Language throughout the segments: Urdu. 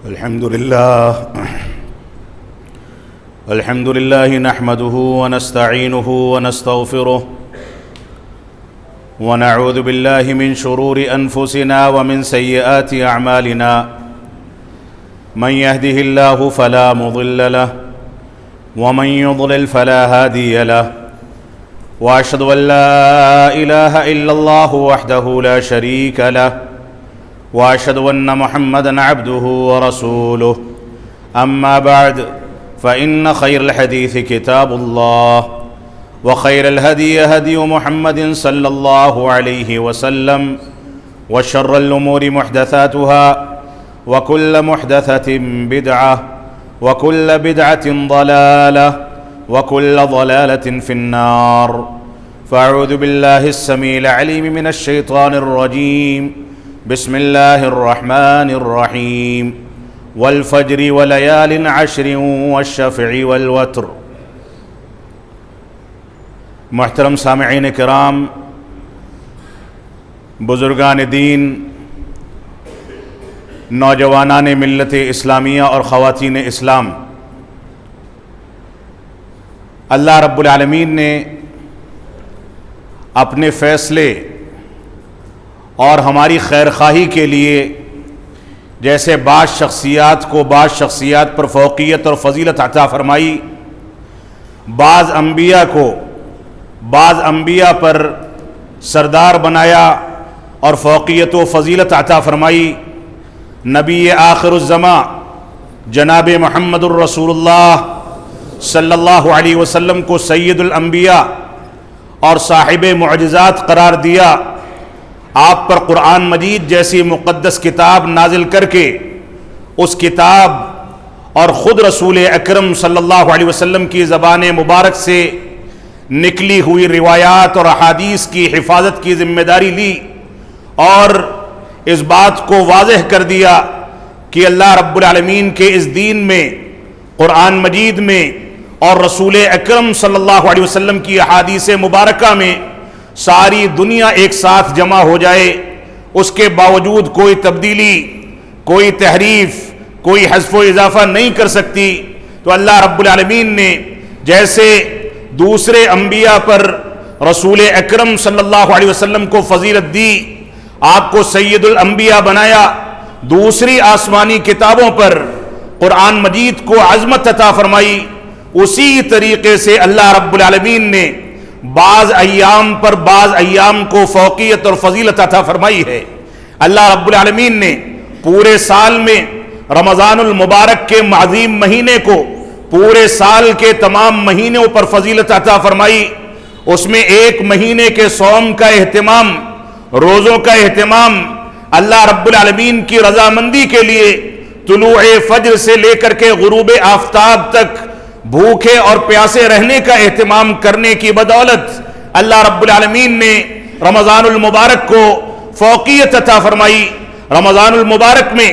الحمد لله نحمده ونستعينه ونستغفره ونعوذ بالله من شرور أنفسنا ومن سيئات أعمالنا من يهده الله فلا مضل له ومن يضلل فلا هادي له وأشهد أن لا إله إلا الله وحده لا شريك له وأشهد أن محمدًا عبده ورسوله أما بعد فإن خير الحديث كتاب الله وخير الهدي هدي محمد صلى الله عليه وسلم وشر الأمور محدثاتها وكل محدثة بدعة وكل بدعة ضلالة وكل ضلالة في النار فأعوذ بالله السميع العليم من الشيطان الرجيم بسم الله الرحمن الرحيم والفجر وليال عشر والشفع والوتر۔ محترم سامعین کرام، بزرگان دین، نوجوانان ملت اسلامیہ اور خواتین اسلام، اللہ رب العالمین نے اپنے فیصلے اور ہماری خیرخواہی کے لیے جیسے بعض شخصیات کو بعض شخصیات پر فوقیت اور فضیلت عطا فرمائی، بعض انبیاء کو بعض انبیاء پر سردار بنایا اور فوقیت و فضیلت عطا فرمائی، نبی آخر الزمان جناب محمد الرسول اللہ صلی اللہ علیہ وسلم کو سید الانبیاء اور صاحب معجزات قرار دیا، آپ پر قرآن مجید جیسی مقدس کتاب نازل کر کے اس کتاب اور خود رسول اکرم صلی اللہ علیہ وسلم کی زبان مبارک سے نکلی ہوئی روایات اور احادیث کی حفاظت کی ذمہ داری لی اور اس بات کو واضح کر دیا کہ اللہ رب العالمین کے اس دین میں، قرآن مجید میں اور رسول اکرم صلی اللہ علیہ وسلم کی احادیث مبارکہ میں ساری دنیا ایک ساتھ جمع ہو جائے، اس کے باوجود کوئی تبدیلی، کوئی تحریف، کوئی حذف و اضافہ نہیں کر سکتی۔ تو اللہ رب العالمین نے جیسے دوسرے انبیاء پر رسول اکرم صلی اللہ علیہ وسلم کو فضیلت دی، آپ کو سید الانبیاء بنایا، دوسری آسمانی کتابوں پر قرآن مجید کو عظمت عطا فرمائی، اسی طریقے سے اللہ رب العالمین نے بعض ایام پر بعض ایام کو فوقیت اور فضیلت عطا فرمائی ہے۔ اللہ رب العالمین نے پورے سال میں رمضان المبارک کے عظیم مہینے کو پورے سال کے تمام مہینوں پر فضیلت عطا فرمائی، اس میں ایک مہینے کے صوم کا اہتمام، روزوں کا اہتمام، اللہ رب العالمین کی رضامندی کے لیے طلوع فجر سے لے کر کے غروب آفتاب تک بھوکے اور پیاسے رہنے کا اہتمام کرنے کی بدولت اللہ رب العالمین نے رمضان المبارک کو فوقیت عطا فرمائی۔ رمضان المبارک میں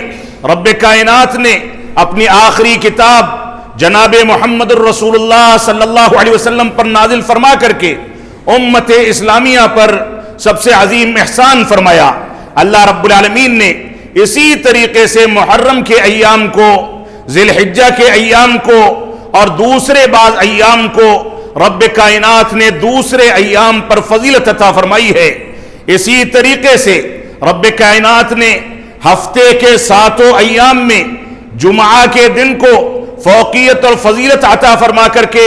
رب کائنات نے اپنی آخری کتاب جناب محمد الرسول اللہ صلی اللہ علیہ وسلم پر نازل فرما کر کے امت اسلامیہ پر سب سے عظیم احسان فرمایا۔ اللہ رب العالمین نے اسی طریقے سے محرم کے ایام کو، ذی الحجہ کے ایام کو اور دوسرے بعض ایام کو رب کائنات نے دوسرے ایام پر فضیلت عطا فرمائی ہے۔ اسی طریقے سے رب کائنات نے ہفتے کے 7 ایام میں جمعہ کے دن کو فوقیت اور فضیلت عطا فرما کر کے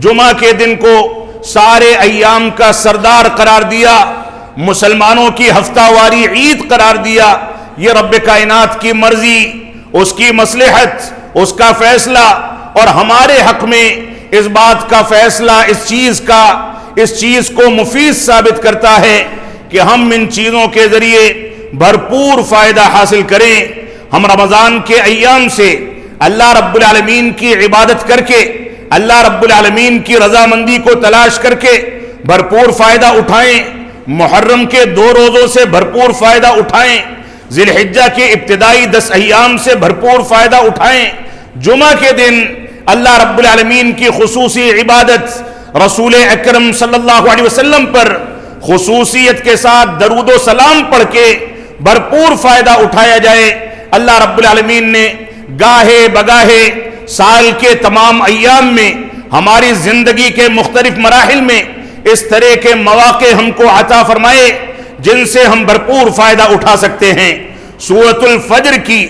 جمعہ کے دن کو سارے ایام کا سردار قرار دیا، مسلمانوں کی ہفتہ واری عید قرار دیا۔ یہ رب کائنات کی مرضی، اس کی مصلحت، اس کا فیصلہ اور ہمارے حق میں اس بات کا فیصلہ اس چیز کو مفید ثابت کرتا ہے کہ ہم ان چیزوں کے ذریعے بھرپور فائدہ حاصل کریں۔ ہم رمضان کے ایام سے اللہ رب العالمین کی عبادت کر کے، اللہ رب العالمین کی رضامندی کو تلاش کر کے بھرپور فائدہ اٹھائیں، محرم کے 2 روزوں سے بھرپور فائدہ اٹھائیں، ذی الحجہ کے ابتدائی 10 ایام سے بھرپور فائدہ اٹھائیں، جمعہ کے دن اللہ رب العالمین کی خصوصی عبادت، رسول اکرم صلی اللہ علیہ وسلم پر خصوصیت کے ساتھ درود و سلام پڑھ کے بھرپور فائدہ اٹھایا جائے۔ اللہ رب العالمین نے گاہے بگاہے سال کے تمام ایام میں ہماری زندگی کے مختلف مراحل میں اس طرح کے مواقع ہم کو عطا فرمائے جن سے ہم بھرپور فائدہ اٹھا سکتے ہیں۔ سورۃ الفجر کی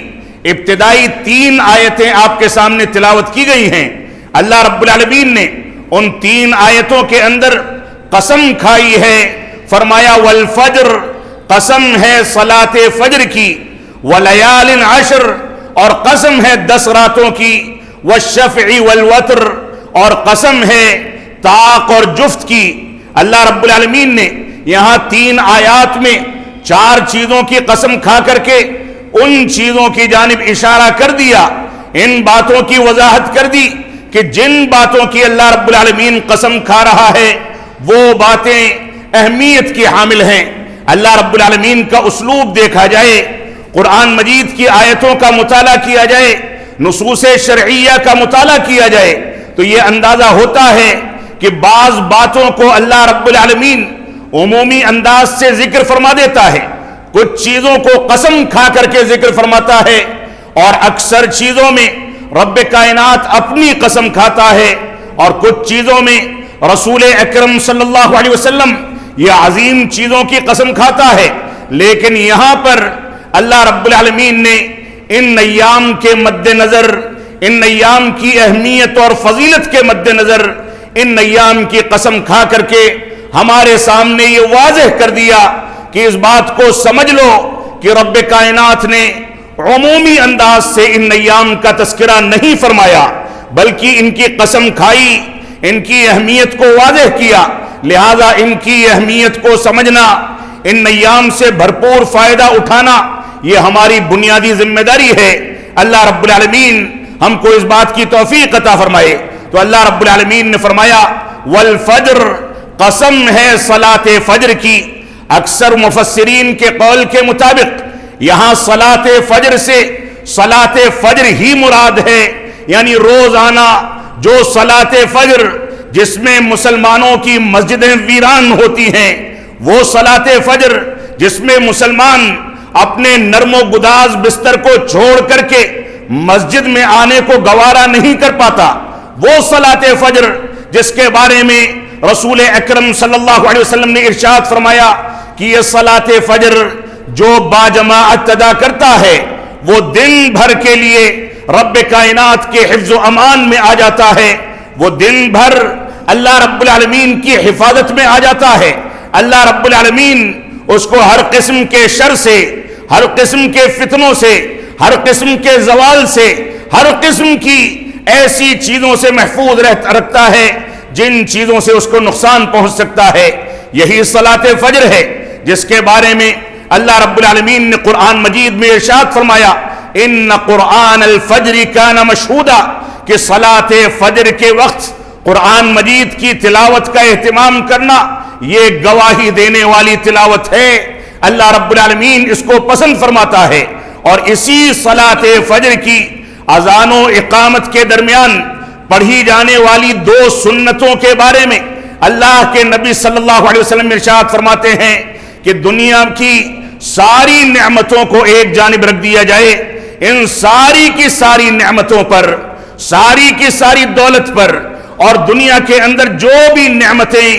ابتدائی 3 آیتیں آپ کے سامنے تلاوت کی گئی ہیں۔ اللہ رب العالمین نے ان 3 آیتوں کے اندر قسم کھائی ہے، فرمایا والفجر، قسم ہے صلاۃ فجر کی، ولیال عشر، اور قسم ہے 10 راتوں کی، والشفع والوتر، اور قسم ہے طاق اور جفت کی۔ اللہ رب العالمین نے یہاں 3 آیات میں 4 چیزوں کی قسم کھا کر کے ان چیزوں کی جانب اشارہ کر دیا، ان باتوں کی وضاحت کر دی کہ جن باتوں کی اللہ رب العالمین قسم کھا رہا ہے وہ باتیں اہمیت کی حامل ہیں۔ اللہ رب العالمین کا اسلوب دیکھا جائے، قرآن مجید کی آیتوں کا مطالعہ کیا جائے، نصوص شرعیہ کا مطالعہ کیا جائے تو یہ اندازہ ہوتا ہے کہ بعض باتوں کو اللہ رب العالمین عمومی انداز سے ذکر فرما دیتا ہے، کچھ چیزوں کو قسم کھا کر کے ذکر فرماتا ہے، اور اکثر چیزوں میں رب کائنات اپنی قسم کھاتا ہے، اور کچھ چیزوں میں رسول اکرم صلی اللہ علیہ وسلم یہ عظیم چیزوں کی قسم کھاتا ہے۔ لیکن یہاں پر اللہ رب العالمین نے ان ایام کے مد نظر، ان ایام کی اہمیت اور فضیلت کے مد نظر ان ایام کی قسم کھا کر کے ہمارے سامنے یہ واضح کر دیا کہ اس بات کو سمجھ لو کہ رب کائنات نے عمومی انداز سے ان ایام کا تذکرہ نہیں فرمایا، بلکہ ان کی قسم کھائی، ان کی اہمیت کو واضح کیا۔ لہذا ان کی اہمیت کو سمجھنا، ان ایام سے بھرپور فائدہ اٹھانا یہ ہماری بنیادی ذمہ داری ہے۔ اللہ رب العالمین ہم کو اس بات کی توفیق عطا فرمائے۔ تو اللہ رب العالمین نے فرمایا والفجر، قسم ہے صلاۃ فجر کی۔ اکثر مفسرین کے قول کے مطابق یہاں صلاۃ فجر سے صلاۃ فجر ہی مراد ہے، یعنی روزانہ جو صلاۃ فجر جس میں مسلمانوں کی مسجدیں ویران ہوتی ہیں، وہ صلاۃ فجر جس میں مسلمان اپنے نرم و گداز بستر کو چھوڑ کر کے مسجد میں آنے کو گوارا نہیں کر پاتا، وہ صلاۃ فجر جس کے بارے میں رسول اکرم صلی اللہ علیہ وسلم نے ارشاد فرمایا کہ یہ صلاۃ فجر جو باجماعت ادا کرتا ہے وہ دن بھر کے لیے رب کائنات کے حفظ و امان میں آ جاتا ہے، وہ دن بھر اللہ رب العالمین کی حفاظت میں آ جاتا ہے۔ اللہ رب العالمین اس کو ہر قسم کے شر سے، ہر قسم کے فتنوں سے، ہر قسم کے زوال سے، ہر قسم کی ایسی چیزوں سے محفوظ رکھتا ہے جن چیزوں سے اس کو نقصان پہنچ سکتا ہے۔ یہی صلاۃ فجر ہے جس کے بارے میں اللہ رب العالمین نے قرآن مجید میں ارشاد فرمایا ان قرآن الفجر کان مشہودا، کہ صلاۃ فجر کے وقت قرآن مجید کی تلاوت کا اہتمام کرنا یہ گواہی دینے والی تلاوت ہے۔ اللہ رب العالمین اس کو پسند فرماتا ہے، اور اسی صلاۃ فجر کی اذان و اقامت کے درمیان پڑھی جانے والی 2 سنتوں کے بارے میں اللہ کے نبی صلی اللہ علیہ وسلم ارشاد فرماتے ہیں کہ دنیا کی ساری نعمتوں کو ایک جانب رکھ دیا جائے، ان ساری کی ساری نعمتوں پر، ساری کی ساری دولت پر، اور دنیا کے اندر جو بھی نعمتیں،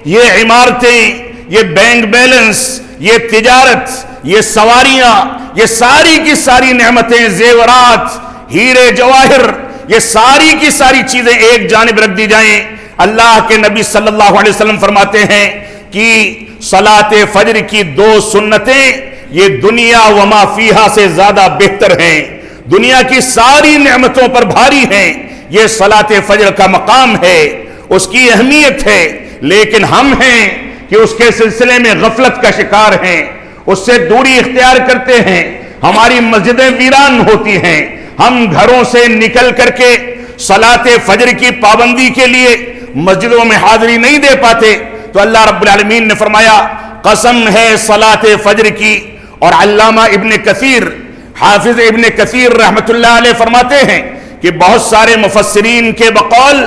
یہ عمارتیں، یہ بینک بیلنس، یہ تجارت، یہ سواریاں، یہ ساری کی ساری نعمتیں، زیورات، ہیرے جواہر، یہ ساری کی ساری چیزیں ایک جانب رکھ دی جائیں۔ اللہ کے نبی صلی اللہ علیہ وسلم فرماتے ہیں کہ صلاۃ فجر کی 2 سنتیں یہ دنیا وما فیہا سے زیادہ بہتر ہیں، دنیا کی ساری نعمتوں پر بھاری ہیں۔ یہ صلاۃ فجر کا مقام ہے، اس کی اہمیت ہے، لیکن ہم ہیں کہ اس کے سلسلے میں غفلت کا شکار ہیں، اس سے دوری اختیار کرتے ہیں، ہماری مسجدیں ویران ہوتی ہیں، ہم گھروں سے نکل کر کے صلاۃ فجر کی پابندی کے لیے مسجدوں میں حاضری نہیں دے پاتے۔ تو اللہ رب العالمین نے فرمایا قسم ہے صلاۃ فجر کی۔ اور علامہ ابن کثیر، حافظ ابن کثیر رحمت اللہ علیہ فرماتے ہیں کہ بہت سارے مفسرین کے بقول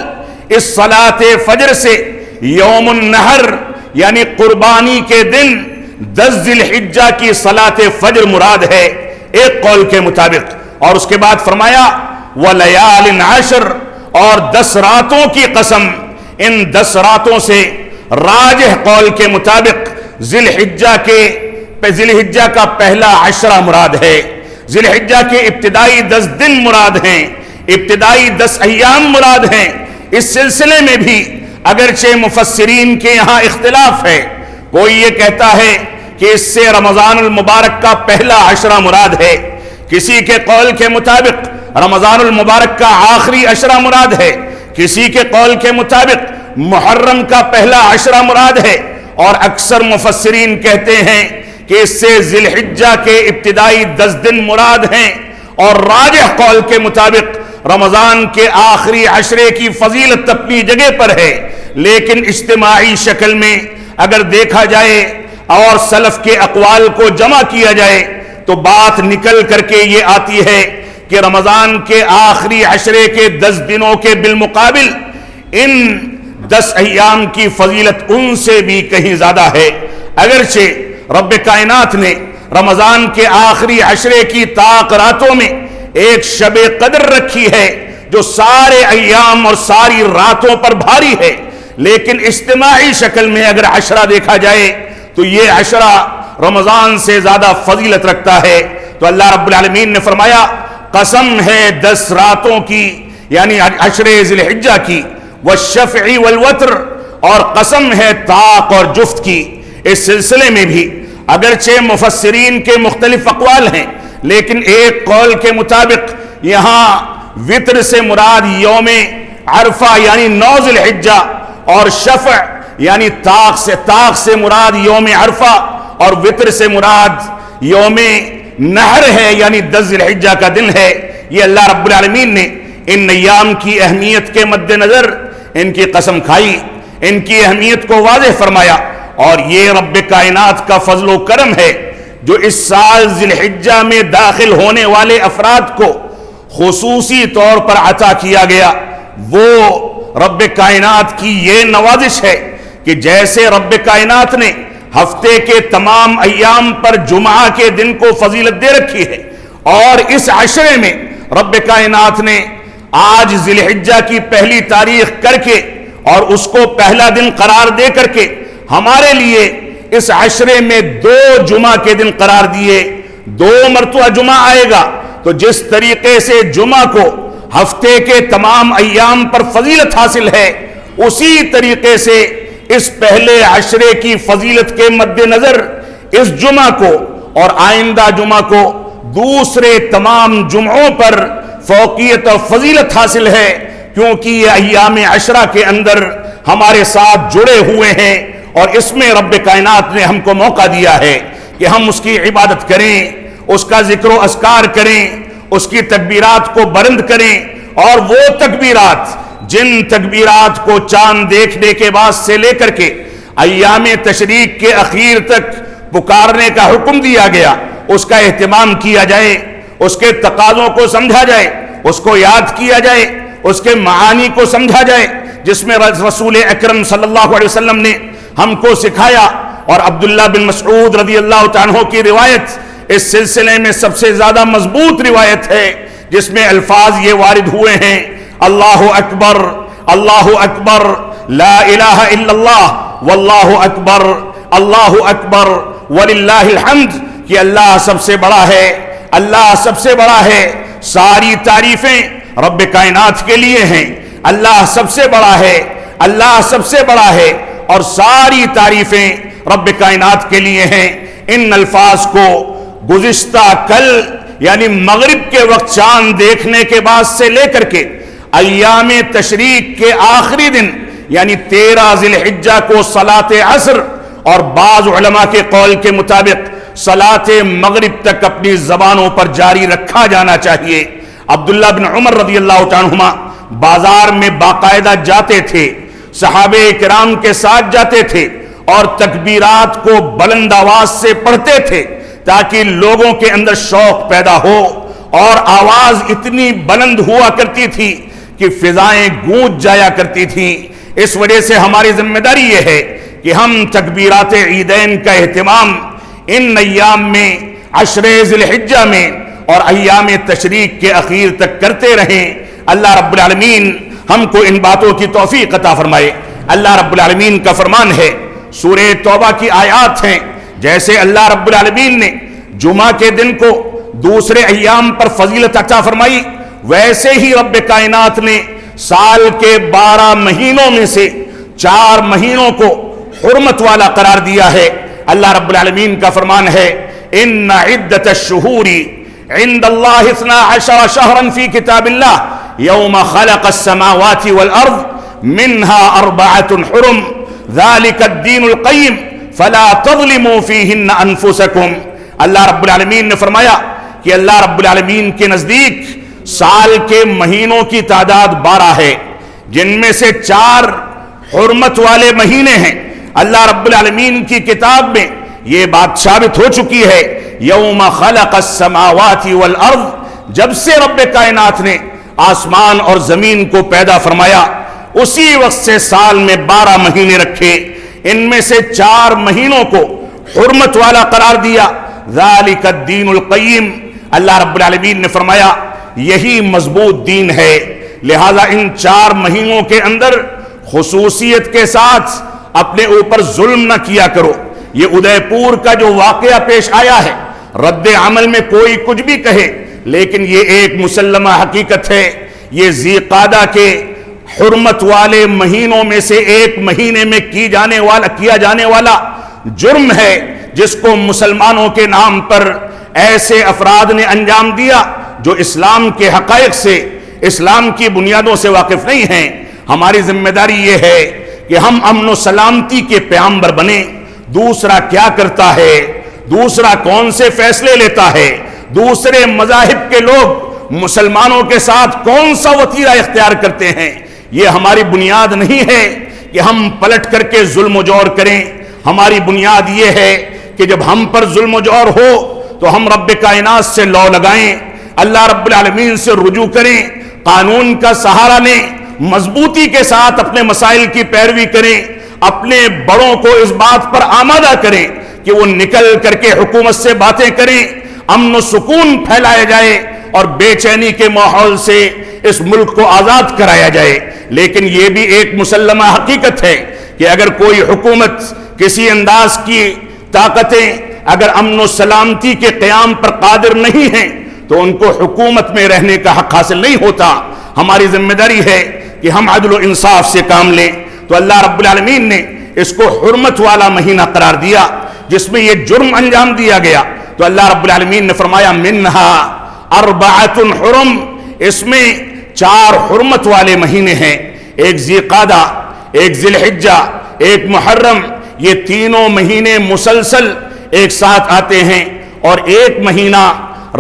اس صلاۃ فجر سے یوم النحر یعنی قربانی کے دن 10 ذی الحجہ کی صلاۃ فجر مراد ہے، ایک قول کے مطابق۔ اور اس کے بعد فرمایا وَلَيَالٍ عَشْرٍ، اور 10 راتوں کی قسم، ان 10 راتوں سے راجح قول کے مطابق ذی الحجہ کا پہلا عشرہ مراد ہے، ذی الحجہ کے ابتدائی 10 دن مراد ہیں، ابتدائی 10 ایام مراد ہیں۔ اس سلسلے میں بھی اگرچہ مفسرین کے یہاں اختلاف ہے، کوئی یہ کہتا ہے کہ اس سے رمضان المبارک کا پہلا عشرہ مراد ہے، کسی کے قول کے مطابق رمضان المبارک کا آخری عشرہ مراد ہے، کسی کے قول کے مطابق محرم کا پہلا عشرہ مراد ہے، اور اکثر مفسرین کہتے ہیں کہ اس سے ذی الحجہ کے ابتدائی 10 دن مراد ہیں، اور راجح قول کے مطابق رمضان کے آخری عشرے کی فضیلت اپنی جگہ پر ہے، لیکن اجتماعی شکل میں اگر دیکھا جائے اور سلف کے اقوال کو جمع کیا جائے تو بات نکل کر کے یہ آتی ہے کہ رمضان کے آخری عشرے کے 10 دنوں کے بالمقابل ان 10 ایام کی فضیلت ان سے بھی کہیں زیادہ ہے۔ اگرچہ رب کائنات نے رمضان کے آخری عشرے کی طاق راتوں میں ایک شب قدر رکھی ہے جو سارے ایام اور ساری راتوں پر بھاری ہے، لیکن اجتماعی شکل میں اگر عشرہ دیکھا جائے تو یہ عشرہ رمضان سے زیادہ فضیلت رکھتا ہے۔ تو اللہ رب العالمین نے فرمایا قسم ہے 10 راتوں کی، یعنی عشرے ذی الحجہ کی، والشفع والوتر، اور قسم ہے طاق اور جفت کی۔ اس سلسلے میں بھی اگرچہ مفسرین کے مختلف اقوال ہیں، لیکن ایک قول کے مطابق یہاں وطر سے مراد یوم عرفہ یعنی 9 ذی الحجہ، اور شفع یعنی طاق سے مراد یوم عرفہ، اور وطر سے مراد یوم نحر ہے یعنی 10 ذی الحجہ کا دن ہے۔ یہ اللہ رب العالمین نے ان ایام کی اہمیت کے مد نظر ان کی قسم کھائی، ان کی اہمیت کو واضح فرمایا، اور یہ رب کائنات کا فضل و کرم ہے جو اس سال ذی الحجہ میں داخل ہونے والے افراد کو خصوصی طور پر عطا کیا گیا۔ وہ رب کائنات کی یہ نوازش ہے کہ جیسے رب کائنات نے ہفتے کے تمام ایام پر جمعہ کے دن کو فضیلت دے رکھی ہے، اور اس عشرے میں رب کائنات نے آج ذی الحجہ کی پہلی تاریخ کر کے اور اس کو پہلا دن قرار دے کر کے ہمارے لیے اس عشرے میں 2 جمعہ کے دن قرار دیے، 2 مرتبہ جمعہ آئے گا، تو جس طریقے سے جمعہ کو ہفتے کے تمام ایام پر فضیلت حاصل ہے، اسی طریقے سے اس پہلے عشرے کی فضیلت کے مد نظر اس جمعہ کو اور آئندہ جمعہ کو دوسرے تمام جمعوں پر فوقیت اور فضیلت حاصل ہے، کیونکہ یہ ایام عشرہ کے اندر ہمارے ساتھ جڑے ہوئے ہیں، اور اس میں رب کائنات نے ہم کو موقع دیا ہے کہ ہم اس کی عبادت کریں، اس کا ذکر و اذکار کریں، اس کی تکبیرات کو بلند کریں، اور وہ تکبیرات جن تکبیرات کو چاند دیکھنے کے بعد سے لے کر کے ایام تشریق کے اخیر تک پکارنے کا حکم دیا گیا، اس کا اہتمام کیا جائے، اس کے تقاضوں کو سمجھا جائے، اس کو یاد کیا جائے، اس کے معانی کو سمجھا جائے، جس میں رسول اکرم صلی اللہ علیہ وسلم نے ہم کو سکھایا۔ اور عبداللہ بن مسعود رضی اللہ تعالیٰ عنہ کی روایت اس سلسلے میں سب سے زیادہ مضبوط روایت ہے، جس میں الفاظ یہ وارد ہوئے ہیں اللہ اکبر اللہ اکبر لا الہ الا اللہ واللہ اکبر وللہ الحمد، کہ اللہ سب سے بڑا ہے، اللہ سب سے بڑا ہے، ساری تعریفیں رب کائنات کے لیے ہیں، اللہ سب سے بڑا ہے، اللہ سب سے بڑا ہے، اور ساری تعریفیں رب کائنات کے لیے ہیں۔ ان الفاظ کو گزشتہ کل یعنی مغرب کے وقت چاند دیکھنے کے بعد سے لے کر کے ایام تشریق کے آخری دن یعنی 13 ذی الحجہ کو صلاۃ عصر اور بعض علماء کے قول کے مطابق صلاۃ مغرب تک اپنی زبانوں پر جاری رکھا جانا چاہیے۔ عبداللہ بن عمر رضی اللہ تعالیٰ عنہما بازار میں باقاعدہ جاتے تھے، صحابہ کرام کے ساتھ جاتے تھے اور تکبیرات کو بلند آواز سے پڑھتے تھے تاکہ لوگوں کے اندر شوق پیدا ہو، اور آواز اتنی بلند ہوا کرتی تھی کہ فضائیں گونج جایا کرتی تھیں۔ اس وجہ سے ہماری ذمہ داری یہ ہے کہ ہم تکبیرات عیدین کا اہتمام ان ایام میں عشر ذی الحجہ میں اور ایام تشریق کے اخیر تک کرتے رہیں۔ اللہ رب العالمین ہم کو ان باتوں کی توفیق عطا فرمائے۔ اللہ رب العالمین کا فرمان ہے، سورہ توبہ کی آیات ہیں، جیسے اللہ رب العالمین نے جمعہ کے دن کو دوسرے ایام پر فضیلت عطا فرمائی، ویسے ہی رب کائنات نے سال کے 12 مہینوں میں سے 4 مہینوں کو حرمت والا قرار دیا ہے۔ اللہ رب العالمین کا فرمان ہے، ان عدت الشہور عند اللہ 12 شہرا فی کتاب اللہ یوم خلق السماوات والارض منها 4 حرم ذلك الدین القیم فلا تظلموا فیہن انفسکم۔ اللہ رب العالمین نے فرمایا کہ اللہ رب العالمین کے نزدیک سال کے مہینوں کی تعداد 12 ہے، جن میں سے 4 حرمت والے مہینے ہیں۔ اللہ رب العالمین کی کتاب میں یہ بات ثابت ہو چکی ہے، یوم خلق السماوات والارض، جب سے رب کائنات نے آسمان اور زمین کو پیدا فرمایا اسی وقت سے سال میں 12 مہینے رکھے، ان میں سے 4 مہینوں کو حرمت والا قرار دیا۔ ذالک الدین القیم، اللہ رب العالمین نے فرمایا یہی مضبوط دین ہے، لہذا ان 4 مہینوں کے اندر خصوصیت کے ساتھ اپنے اوپر ظلم نہ کیا کرو۔ یہ ادے پور کا جو واقعہ پیش آیا ہے، رد عمل میں کوئی کچھ بھی کہے، لیکن یہ ایک مسلمہ حقیقت ہے، یہ ذی قعدہ کے حرمت والے مہینوں میں سے ایک مہینے میں کیا جانے والا جرم ہے، جس کو مسلمانوں کے نام پر ایسے افراد نے انجام دیا جو اسلام کے حقائق سے، اسلام کی بنیادوں سے واقف نہیں ہیں۔ ہماری ذمہ داری یہ ہے کہ ہم امن و سلامتی کے پیغمبر بنیں۔ دوسرا کیا کرتا ہے، دوسرا کون سے فیصلے لیتا ہے، دوسرے مذاہب کے لوگ مسلمانوں کے ساتھ کون سا وتیرہ اختیار کرتے ہیں، یہ ہماری بنیاد نہیں ہے کہ ہم پلٹ کر کے ظلم و جور کریں۔ ہماری بنیاد یہ ہے کہ جب ہم پر ظلم و جور ہو تو ہم رب کائنات سے لو لگائیں، اللہ رب العالمین سے رجوع کریں، قانون کا سہارا لیں، مضبوطی کے ساتھ اپنے مسائل کی پیروی کریں، اپنے بڑوں کو اس بات پر آمادہ کریں کہ وہ نکل کر کے حکومت سے باتیں کریں، امن و سکون پھیلایا جائے اور بے چینی کے ماحول سے اس ملک کو آزاد کرایا جائے۔ لیکن یہ بھی ایک مسلمہ حقیقت ہے کہ اگر کوئی حکومت کسی انداز کی طاقتیں اگر امن و سلامتی کے قیام پر قادر نہیں ہیں تو ان کو حکومت میں رہنے کا حق حاصل نہیں ہوتا۔ ہماری ذمہ داری ہے کہ ہم عدل و انصاف سے کام لیں۔ تو اللہ رب العالمین نے اس کو حرمت والا مہینہ قرار دیا جس میں یہ جرم انجام دیا گیا، تو اللہ رب العالمین نے فرمایا منہا 4 حرم، اس میں 4 حرمت والے مہینے ہیں، ایک ذی قعدہ، ایک ذی الحجہ، ایک محرم، یہ تینوں مہینے مسلسل ایک ساتھ آتے ہیں، اور ایک مہینہ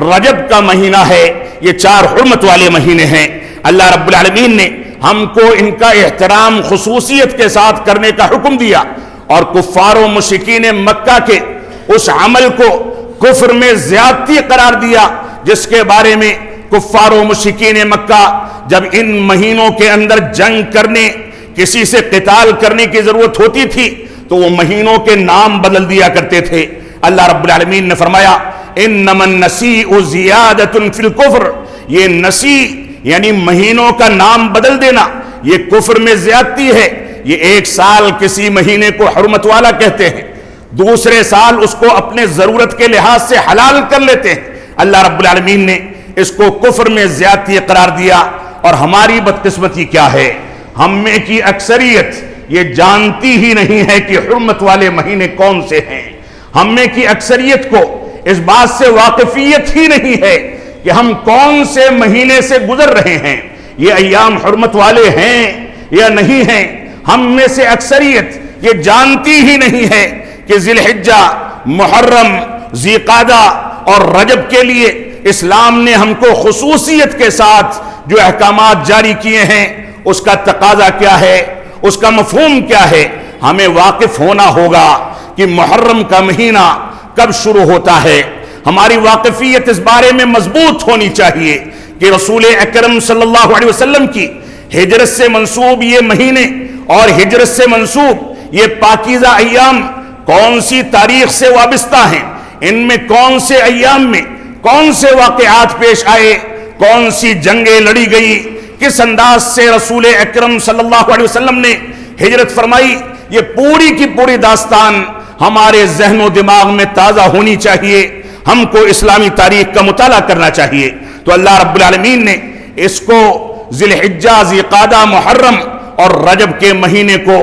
رجب کا مہینہ ہے، یہ 4 حرمت والے مہینے ہیں۔ اللہ رب العالمین نے ہم کو ان کا احترام خصوصیت کے ساتھ کرنے کا حکم دیا، اور کفار و مشرکین مکہ کے اس عمل کو کفر میں زیادتی قرار دیا جس کے بارے میں کفار و مشرکین مکہ جب ان مہینوں کے اندر جنگ کرنے، کسی سے قتال کرنے کی ضرورت ہوتی تھی تو وہ مہینوں کے نام بدل دیا کرتے تھے۔ اللہ رب العالمین نے فرمایا انما النسیء زیادۃ فی الکفر، یہ نسی یعنی مہینوں کا نام بدل دینا یہ کفر میں زیادتی ہے۔ یہ ایک سال کسی مہینے کو حرمت والا کہتے ہیں، دوسرے سال اس کو اپنے ضرورت کے لحاظ سے حلال کر لیتے ہیں۔ اللہ رب العالمین نے اس کو کفر میں زیادتی قرار دیا، اور ہماری بدقسمتی کیا ہے، ہم میں کی اکثریت یہ جانتی ہی نہیں ہے کہ حرمت والے مہینے کون سے ہیں۔ ہم میں کی اکثریت کو اس بات سے واقفیت ہی نہیں ہے کہ ہم کون سے مہینے سے گزر رہے ہیں، یہ ایام حرمت والے ہیں یا نہیں ہیں۔ ہم میں سے اکثریت یہ جانتی ہی نہیں ہے کہ ذی الحجہ، محرم، ذی قعدہ اور رجب کے لیے اسلام نے ہم کو خصوصیت کے ساتھ جو احکامات جاری کیے ہیں اس کا تقاضا کیا ہے، اس کا مفہوم کیا ہے۔ ہمیں واقف ہونا ہوگا کہ محرم کا مہینہ کب شروع ہوتا ہے۔ ہماری واقفیت اس بارے میں مضبوط ہونی چاہیے کہ رسول اکرم صلی اللہ علیہ وسلم کی ہجرت سے منسوب یہ مہینے اور ہجرت سے منسوب یہ پاکیزہ ایام کون سی تاریخ سے وابستہ ہیں، ان میں کون سے ایام میں کون سے واقعات پیش آئے، کون سی جنگیں لڑی گئی، کس انداز سے رسول اکرم صلی اللہ علیہ وسلم نے ہجرت فرمائی، یہ پوری کی پوری داستان ہمارے ذہن و دماغ میں تازہ ہونی چاہیے۔ ہم کو اسلامی تاریخ کا مطالعہ کرنا چاہیے۔ تو اللہ رب العالمین نے اس کو ذی الحجہ، ذی قعدہ، محرم اور رجب کے مہینے کو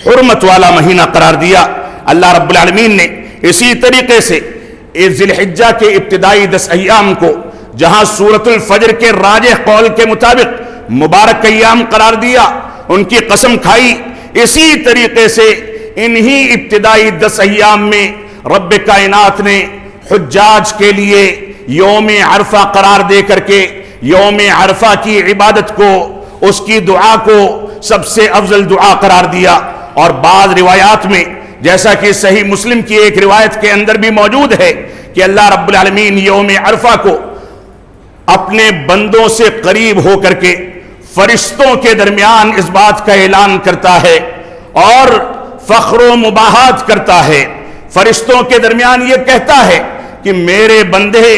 حرمت والا مہینہ قرار دیا۔ اللہ رب العالمین نے اسی طریقے سے ذی الحجہ کے ابتدائی 10 ایام کو، جہاں سورۃ الفجر کے راجح قول کے مطابق مبارک ایام قرار دیا، ان کی قسم کھائی، اسی طریقے سے انہی ابتدائی 10 ایام میں رب کائنات نے حجاج کے لیے یوم عرفہ قرار دے کر کے یوم عرفہ کی عبادت کو، اس کی دعا کو سب سے افضل دعا قرار دیا۔ اور بعض روایات میں، جیسا کہ صحیح مسلم کی ایک روایت کے اندر بھی موجود ہے کہ اللہ رب العالمین یوم عرفہ کو اپنے بندوں سے قریب ہو کر کے فرشتوں کے درمیان اس بات کا اعلان کرتا ہے اور فخر و مباحات کرتا ہے، فرشتوں کے درمیان یہ کہتا ہے کہ میرے بندے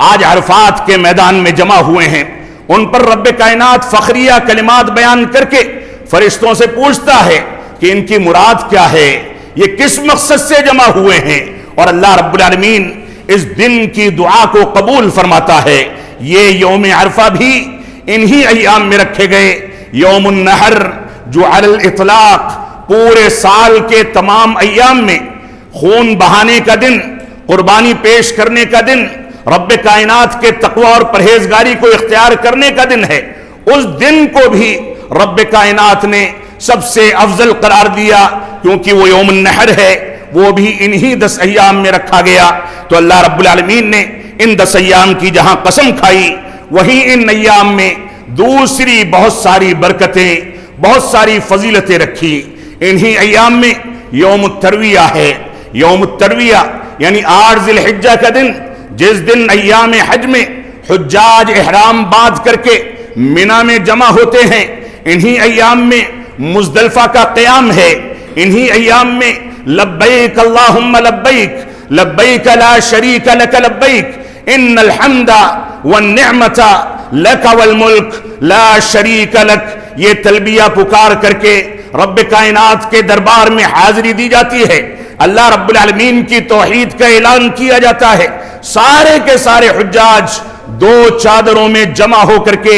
آج عرفات کے میدان میں جمع ہوئے ہیں۔ ان پر رب کائنات فخریہ کلمات بیان کر کے فرشتوں سے پوچھتا ہے کہ ان کی مراد کیا ہے، یہ کس مقصد سے جمع ہوئے ہیں، اور اللہ رب العالمین اس دن کی دعا کو قبول فرماتا ہے۔ یہ یوم عرفہ بھی انہی ایام میں رکھے گئے۔ یوم النحر جو علی الاطلاق پورے سال کے تمام ایام میں خون بہانے کا دن، قربانی پیش کرنے کا دن، رب کائنات کے تقوی اور پرہیزگاری کو اختیار کرنے کا دن ہے، اس دن کو بھی رب کائنات نے سب سے افضل قرار دیا، کیونکہ وہ یوم النحر ہے، وہ بھی انہی 10 ایام میں رکھا گیا۔ تو اللہ رب العالمین نے ان 10 ایام کی جہاں قسم کھائی، وہیں ان ایام میں دوسری بہت ساری برکتیں، بہت ساری فضیلتیں رکھی۔ انہی ایام میں یوم الترویہ ہے۔ یوم الترویہ یعنی 8 ذی الحجہ کا دن، جس دن ایام حج میں حجاج احرام باندھ کر کے منی میں جمع ہوتے ہیں۔ انہی ایام میں مزدلفہ کا قیام ہے۔ انہی ایام میں لبیک اللہم لبیک لبیک لا شریک لک لبیک ان الحمد والنعمت لک والملک لا شریک لک، یہ تلبیہ پکار کر کے رب کائنات کے دربار میں حاضری دی جاتی ہے، اللہ رب العالمین کی توحید کا اعلان کیا جاتا ہے۔ سارے کے سارے حجاج 2 چادروں میں جمع ہو کر کے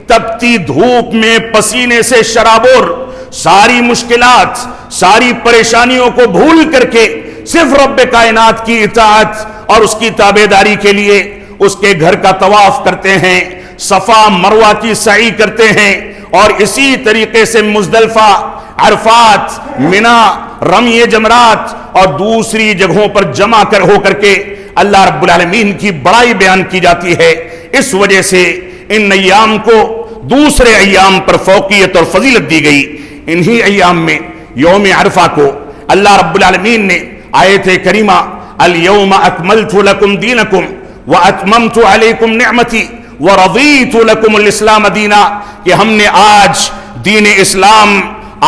تپتی دھوپ میں پسینے سے شرابور، ساری مشکلات، ساری پریشانیوں کو بھول کر کے صرف رب کائنات کی اطاعت اور اس کی تابعداری کے لیے اس کے گھر کا طواف کرتے ہیں، صفا مروہ کی سعی کرتے ہیں، اور اسی طریقے سے مزدلفہ، عرفات، منی، رمی جمرات اور دوسری جگہوں پر جمع ہو کر کے اللہ رب العالمین کی بڑائی بیان کی جاتی ہے۔ اس وجہ سے ان ایام کو دوسرے ایام پر فوقیت اور فضیلت دی گئی۔ انہی ایام میں یوم عرفہ کو اللہ رب العالمین نے آیت کریمہ الیوم اکملت لکم دینکم واتممت علیکم نعمتی ورضیت لکم الاسلام دینا، کہ ہم نے آج دین اسلام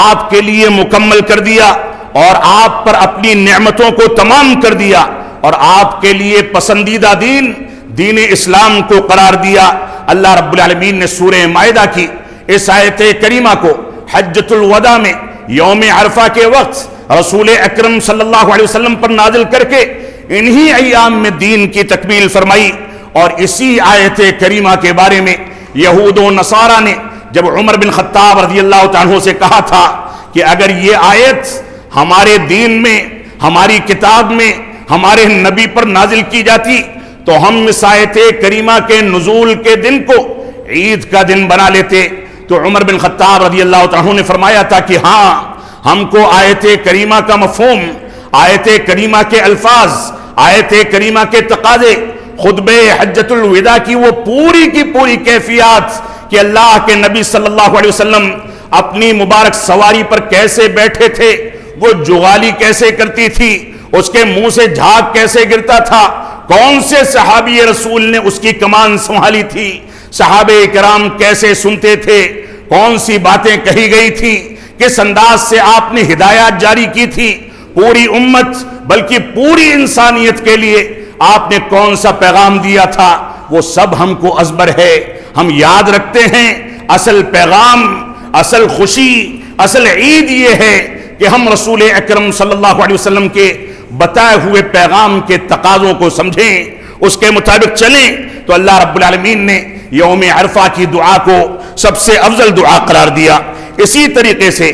آپ کے لیے مکمل کر دیا اور آپ پر اپنی نعمتوں کو تمام کر دیا، اور آپ کے لیے پسندیدہ دین دین اسلام کو قرار دیا۔ اللہ رب العالمین نے سورہ مائدہ کی اس آیت کریمہ کو حجۃ الوداع میں یوم عرفہ کے وقت رسول اکرم صلی اللہ علیہ وسلم پر نازل کر کے انہی ایام میں دین کی تکمیل فرمائی۔ اور اسی آیت کریمہ کے بارے میں یہود و نصارہ نے جب عمر بن خطاب رضی اللہ تعالیٰ سے کہا تھا کہ اگر یہ آیت ہمارے دین میں، ہماری کتاب میں، ہمارے نبی پر نازل کی جاتی تو ہم اس آیت کریمہ کے نزول کے دن کو عید کا دن بنا لیتے، تو عمر بن خطاب رضی اللہ تعالیٰ نے فرمایا تھا کہ ہاں، ہم کو آیت کریمہ کا مفہوم، آیت کریمہ کے الفاظ، آیت کریمہ کے تقاضے، خطبہ حجۃ الوداع کی وہ پوری کی پوری کیفیات کہ اللہ کے نبی صلی اللہ علیہ وسلم اپنی مبارک سواری پر کیسے بیٹھے تھے، وہ جغالی کیسے کرتی تھی، اس کے منہ سے جھاگ کیسے گرتا تھا، کون سے صحابی رسول نے اس کی کمان سنبھالی تھی، صحابہ کرام کیسے سنتے تھے، کون سی باتیں کہی گئی تھی، کس انداز سے آپ نے ہدایات جاری کی تھی، پوری امت بلکہ پوری انسانیت کے لیے آپ نے کون سا پیغام دیا تھا وہ سب ہم کو ازبر ہے، ہم یاد رکھتے ہیں۔ اصل پیغام، اصل خوشی، اصل عید یہ ہے کہ ہم رسول اکرم صلی اللہ علیہ وسلم کے بتائے ہوئے پیغام کے تقاضوں کو سمجھیں، اس کے مطابق چلیں۔ تو اللہ رب العالمین نے یوم عرفہ کی دعا کو سب سے افضل دعا قرار دیا۔ اسی طریقے سے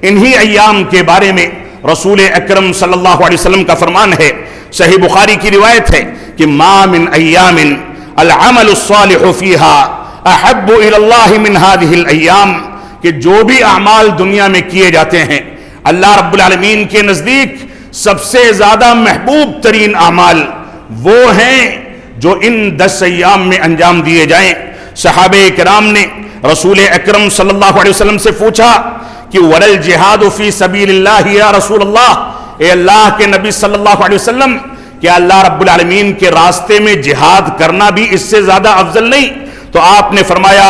انہی ایام کے بارے میں رسول اکرم صلی اللہ علیہ وسلم کا فرمان ہے، صحیح بخاری کی روایت ہے کہ ما من ایام العمل الصالح فیہا احب الی اللہ من هذه الایام، کہ جو بھی اعمال دنیا میں کیے جاتے ہیں اللہ رب العالمین کے نزدیک سب سے زیادہ محبوب ترین اعمال وہ ہیں جو ان 10 ایام میں انجام دیے جائیں۔ صحابہ کرام نے رسول اکرم صلی اللہ علیہ وسلم سے پوچھا کہ ورل جہاد فی سبیل اللہ یا رسول اللہ، اے اللہ کے نبی صلی اللہ علیہ وسلم، کیا اللہ رب العالمین کے راستے میں جہاد کرنا بھی اس سے زیادہ افضل نہیں؟ تو آپ نے فرمایا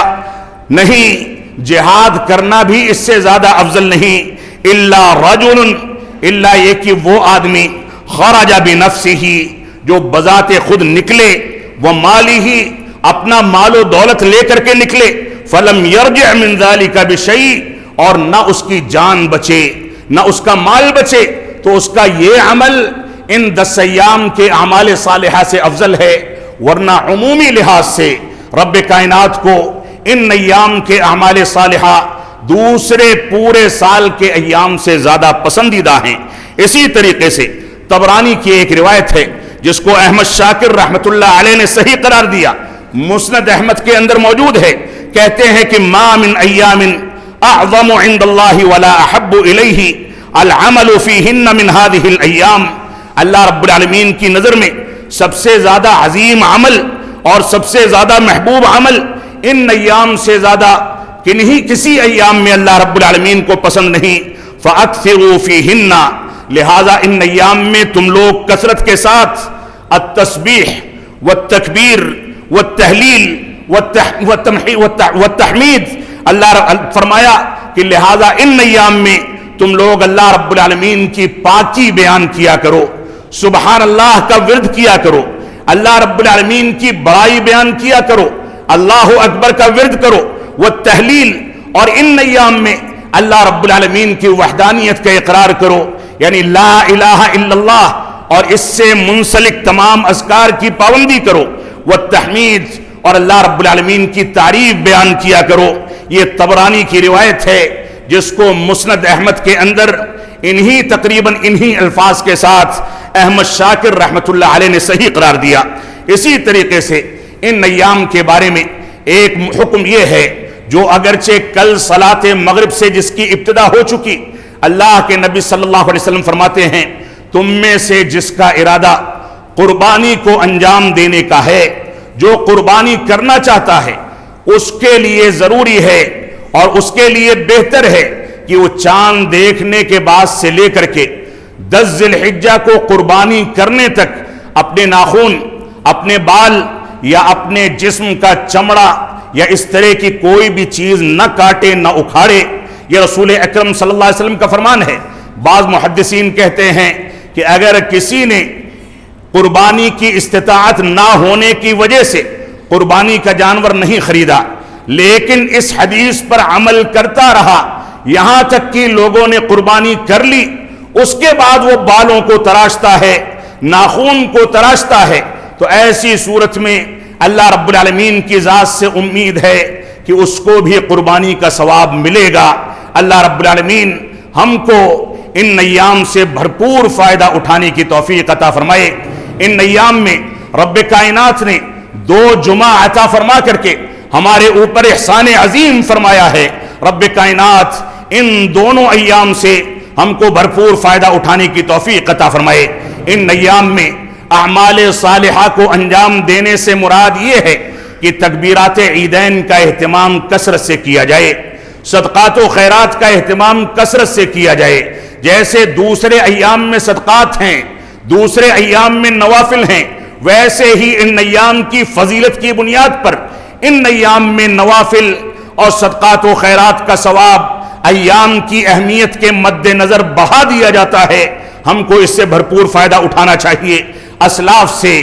نہیں، جہاد کرنا بھی اس سے زیادہ افضل نہیں، الا رجل، الا یہ کہ وہ آدمی خرج بنفسہ، جو بذات خود نکلے، وہ مالی ہی، اپنا مال و دولت لے کر کے نکلے، فلم یرجع من ذلک بشیء، اور نہ اس کی جان بچے نہ اس کا مال بچے، تو اس کا یہ عمل ان 10 ایام کے اعمال صالحہ سے افضل ہے۔ ورنہ عمومی لحاظ سے رب کائنات کو ان ایام کے اعمال صالحہ دوسرے پورے سال کے ایام سے زیادہ پسندیدہ ہیں۔ اسی طریقے سے طبرانی کی ایک روایت ہے جس کو احمد شاکر رحمت اللہ علیہ نے صحیح قرار دیا، مسند احمد کے اندر موجود ہے، کہتے ہیں کہ ما من ایام اعظم عند اللہ ولا احب الیہ العمل فیہن من هذه الایام، اللہ رب العالمین کی نظر میں سب سے زیادہ عظیم عمل اور سب سے زیادہ محبوب عمل ان ایام سے زیادہ کسی ایام میں اللہ رب العالمین کو پسند نہیں۔ فَأَكْثِرُوا فِيهِنَّ، لہذا ان ایام میں تم لوگ کثرت کے ساتھ التسبیح والتکبیر والتحلیل والتحمید، اللہ فرمایا کہ لہذا ان ایام میں تم لوگ اللہ رب العالمین کی پاکی بیان کیا کرو، سبحان اللہ کا ورد کیا کرو، اللہ رب العالمین کی بڑائی بیان کیا کرو، اللہ اکبر کا ورد کرو، والتحلیل، اور ان ایام میں اللہ رب العالمین کی وحدانیت کا اقرار کرو، یعنی لا الہ الا اللہ اور اس سے منسلک تمام اذکار کی پابندی کرو، والتحمید، اور اللہ رب العالمین کی تعریف بیان کیا کرو۔ یہ طبرانی کی روایت ہے جس کو مسند احمد کے اندر تقریباً انہی الفاظ کے ساتھ احمد شاکر رحمت اللہ علیہ نے صحیح قرار دیا۔ اسی طریقے سے ان ایام کے بارے میں ایک حکم یہ ہے جو اگرچہ کل صلاۃ مغرب سے جس کی ابتدا ہو چکی، اللہ کے نبی صلی اللہ علیہ وسلم فرماتے ہیں تم میں سے جس کا ارادہ قربانی کو انجام دینے کا ہے، جو قربانی کرنا چاہتا ہے، اس کے لیے ضروری ہے اور اس کے لیے بہتر ہے کہ وہ چاند دیکھنے کے بعد سے لے کر کے 10 ذی الحجہ کو قربانی کرنے تک اپنے ناخن، اپنے بال یا اپنے جسم کا چمڑا یا اس طرح کی کوئی بھی چیز نہ کاٹے نہ اکھاڑے۔ یہ رسول اکرم صلی اللہ علیہ وسلم کا فرمان ہے۔ بعض محدثین کہتے ہیں کہ اگر کسی نے قربانی کی استطاعت نہ ہونے کی وجہ سے قربانی کا جانور نہیں خریدا، لیکن اس حدیث پر عمل کرتا رہا یہاں تک کہ لوگوں نے قربانی کر لی، اس کے بعد وہ بالوں کو تراشتا ہے، ناخون کو تراشتا ہے، تو ایسی صورت میں اللہ رب العالمین کی ذات سے امید ہے کہ اس کو بھی قربانی کا ثواب ملے گا۔ اللہ رب العالمین ہم کو ان ایام سے بھرپور فائدہ اٹھانے کی توفیق عطا فرمائے۔ ان ایام میں رب کائنات نے 2 جمعہ عطا فرما کر کے ہمارے اوپر احسان عظیم فرمایا ہے۔ رب کائنات ان دونوں ایام سے ہم کو بھرپور فائدہ اٹھانے کی توفیق عطا فرمائے۔ ان ایام میں اعمال صالحہ کو انجام دینے سے مراد یہ ہے کہ تکبیرات عیدین کا اہتمام کثرت سے کیا جائے، صدقات و خیرات کا اہتمام کثرت سے کیا جائے۔ جیسے دوسرے ایام میں صدقات ہیں، دوسرے ایام میں نوافل ہیں، ویسے ہی ان ایام کی فضیلت کی بنیاد پر ان ایام میں نوافل اور صدقات و خیرات کا ثواب ایام کی اہمیت کے مد نظر بڑھا دیا جاتا ہے۔ ہم کو اس سے بھرپور فائدہ اٹھانا چاہیے۔ اسلاف سے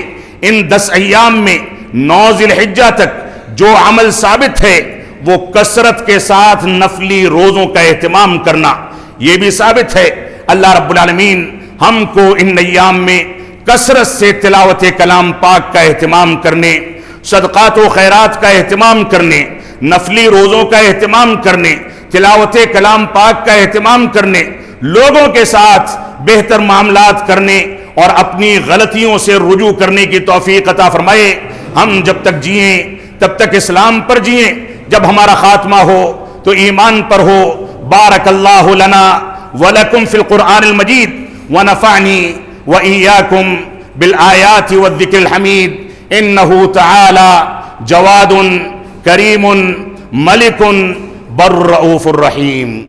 ان 10 ایام میں 9 ذی الحجہ تک جو عمل ثابت ہے وہ کثرت کے ساتھ نفلی روزوں کا اہتمام کرنا، یہ بھی ثابت ہے۔ اللہ رب العالمین ہم کو ان ایام میں کثرت سے تلاوت کلام پاک کا اہتمام کرنے، صدقات و خیرات کا اہتمام کرنے، نفلی روزوں کا اہتمام کرنے، تلاوت کلام پاک کا اہتمام کرنے، لوگوں کے ساتھ بہتر معاملات کرنے اور اپنی غلطیوں سے رجوع کرنے کی توفیق عطا فرمائے۔ ہم جب تک جئیں تب تک اسلام پر جئیں، جب ہمارا خاتمہ ہو تو ایمان پر ہو۔ بارک اللہ لنا ولکم فی القرآن المجید ونفعنی وإیاکم بالآیات والذکر الحمید انہ تعالی جواد کریم ملک بر رؤوف الرحیم۔